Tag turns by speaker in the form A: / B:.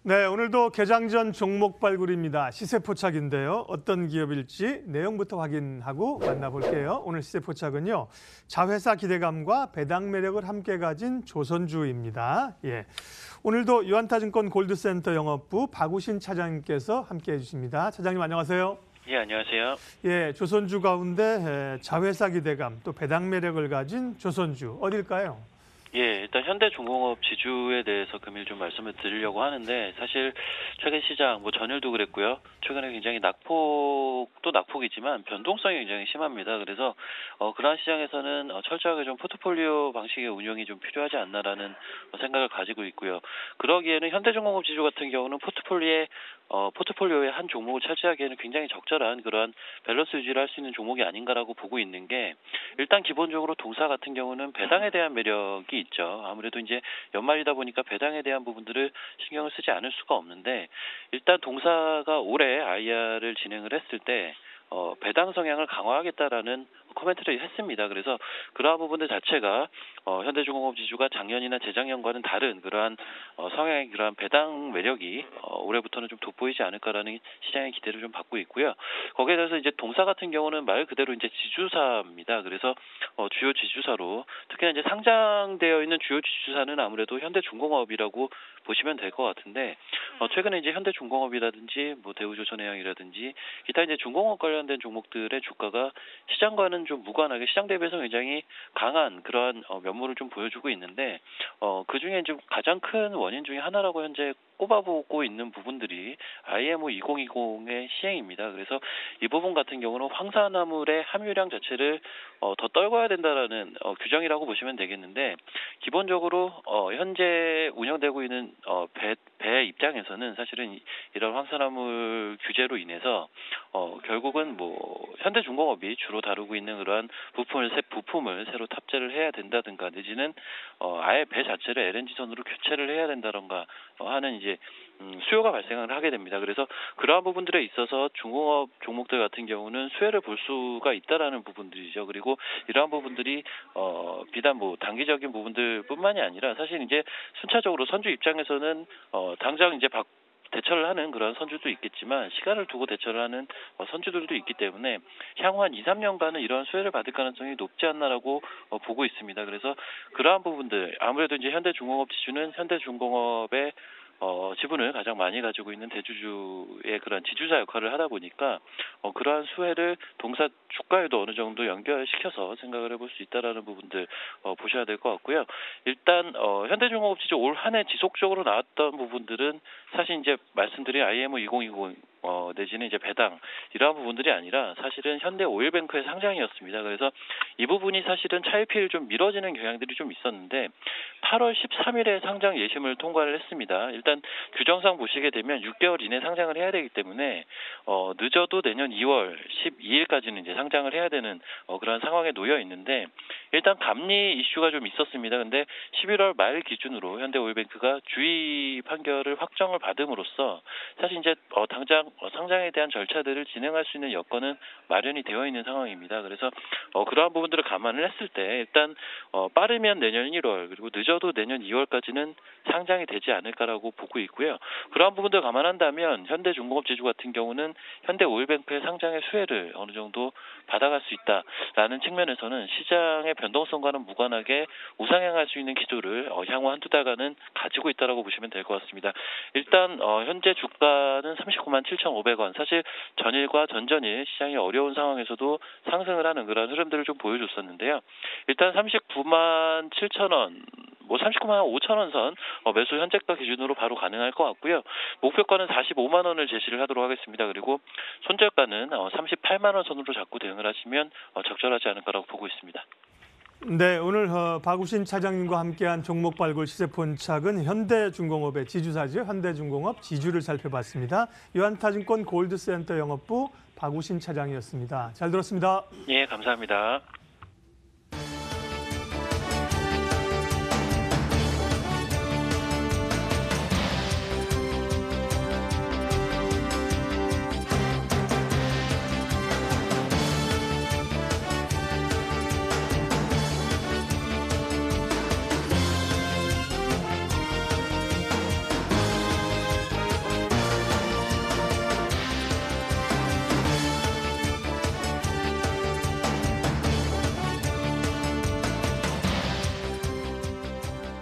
A: 네, 오늘도 개장 전 종목 발굴입니다. 시세 포착인데요. 어떤 기업일지 내용부터 확인하고 만나볼게요. 오늘 시세 포착은요. 자회사 기대감과 배당 매력을 함께 가진 조선주입니다. 예, 오늘도 유한타증권 골드센터 영업부 박우신 차장님께서 함께해 주십니다. 차장님 안녕하세요.
B: 예, 안녕하세요.
A: 예, 조선주 가운데 자회사 기대감 또 배당 매력을 가진 조선주 어딜까요?
B: 예, 일단 현대중공업 지주에 대해서 금일 좀 말씀을 드리려고 하는데, 사실 최근 시장 전일도 그랬고요. 최근에 굉장히 낙폭도 낙폭이지만 변동성이 굉장히 심합니다. 그래서 그러한 시장에서는 철저하게 좀 포트폴리오 방식의 운영이 좀 필요하지 않나라는 생각을 가지고 있고요. 그러기에는 현대중공업 지주 같은 경우는 포트폴리오의 한 종목을 차지하기에는 굉장히 적절한 그러한 밸런스 유지를 할 수 있는 종목이 아닌가라고 보고 있는 게, 일단 기본적으로 동사 같은 경우는 배당에 대한 매력이 있죠. 아무래도 이제 연말이다 보니까 배당에 대한 부분들을 신경을 쓰지 않을 수가 없는데, 일단 동사가 올해 IR을 진행을 했을 때 배당 성향을 강화하겠다라는 코멘트를 했습니다. 그래서 그러한 부분들 자체가 현대중공업 지주가 작년이나 재작년과는 다른 그러한 성향의 그러한 배당 매력이 올해부터는 좀 돋보이지 않을까라는 시장의 기대를 좀 받고 있고요. 거기에 대해서 이제 동사 같은 경우는 말 그대로 이제 지주사입니다. 그래서 주요 지주사로, 특히나 이제 상장되어 있는 주요 지주사는 아무래도 현대중공업이라고 보시면 될 것 같은데, 최근에 이제 현대중공업이라든지 대우조선해양이라든지 기타 이제 중공업 관련된 종목들의 주가가 시장과는 좀 무관하게 시장 대비해서 굉장히 강한 그러한 면모를 좀 보여주고 있는데, 그 중에 좀 가장 큰 원인 중에 하나라고 현재 꼽아보고 있는 부분들이 IMO 2020의 시행입니다. 그래서 이 부분 같은 경우는 황산화물의 함유량 자체를 더 떨궈야 된다라는 규정이라고 보시면 되겠는데, 기본적으로 현재 운영되고 있는 배 입장에서는 사실은 이런 황산화물 규제로 인해서 결국은 현대중공업이 주로 다루고 있는 그러한 부품을 새로 탑재를 해야 된다든가, 내지는 아예 배 자체를 LNG선으로 교체를 해야 된다던가 하는 이제 수요가 발생을 하게 됩니다. 그래서 그러한 부분들에 있어서 중공업 종목들 같은 경우는 수혜를 볼 수가 있다라는 부분들이죠. 그리고 이러한 부분들이 비단 단기적인 부분들뿐만이 아니라, 사실 이제 순차적으로 선주 입장에서는 당장 이제 대처를 하는 그런 선주도 있겠지만, 시간을 두고 대처를 하는 선주들도 있기 때문에 향후 한 2, 3년간은 이러한 수혜를 받을 가능성이 높지 않나라고 보고 있습니다. 그래서 그러한 부분들, 아무래도 이제 현대중공업 지주는 현대중공업의 지분을 가장 많이 가지고 있는 대주주의 그런 지주사 역할을 하다 보니까 그러한 수혜를 동사 주가에도 어느 정도 연결시켜서 생각을 해볼 수 있다라는 부분들 보셔야 될 것 같고요. 일단 현대중공업 지주 올 한 해 지속적으로 나왔던 부분들은 사실 이제 말씀드린 IMO 2020 내지는 이제 배당, 이러한 부분들이 아니라 사실은 현대오일뱅크의 상장이었습니다. 그래서 이 부분이 사실은 차일피일 좀 미뤄지는 경향들이 좀 있었는데, 8월 13일에 상장 예심을 통과를 했습니다. 일단 규정상 보시게 되면 6개월 이내 상장을 해야 되기 때문에 늦어도 내년 2월 12일까지는 이제 상장을 해야 되는 그런 상황에 놓여 있는데, 일단 감리 이슈가 좀 있었습니다. 근데 11월 말 기준으로 현대오일뱅크가 주의 판결을 확정을 받음으로써 사실 이제 당장 상장에 대한 절차들을 진행할 수 있는 여건은 마련이 되어 있는 상황입니다. 그래서 그러한 부분들을 감안을 했을 때 일단 빠르면 내년 1월, 그리고 늦어도 내년 2월까지는 상장이 되지 않을까라고 보고 있고요. 그러한 부분들을 감안한다면 현대중공업 지주 같은 경우는 현대오일뱅크의 상장의 수혜를 어느 정도 받아갈 수 있다라는 측면에서는 시장의 변동성과는 무관하게 우상향할 수 있는 기조를 향후 한두 달간은 가지고 있다라고 보시면 될 것 같습니다. 일단 현재 주가는 39만 7,500원, 사실 전일과 전전일 시장이 어려운 상황에서도 상승을 하는 그런 흐름들을 좀 보여줬었는데요. 일단 39만 7,000원, 39만 5천원 선 매수 현재가 기준으로 바로 가능할 것 같고요. 목표가는 45만 원을 제시를 하도록 하겠습니다. 그리고 손절가는 38만 원 선으로 잡고 대응을 하시면 적절하지 않을까라고 보고 있습니다.
A: 네, 오늘 박우신 차장님과 함께한 종목 발굴 시세 포착은 현대중공업의 지주사죠. 현대중공업 지주를 살펴봤습니다. 유한타증권 골드센터 영업부 박우신 차장이었습니다. 잘 들었습니다.
B: 예, 감사합니다.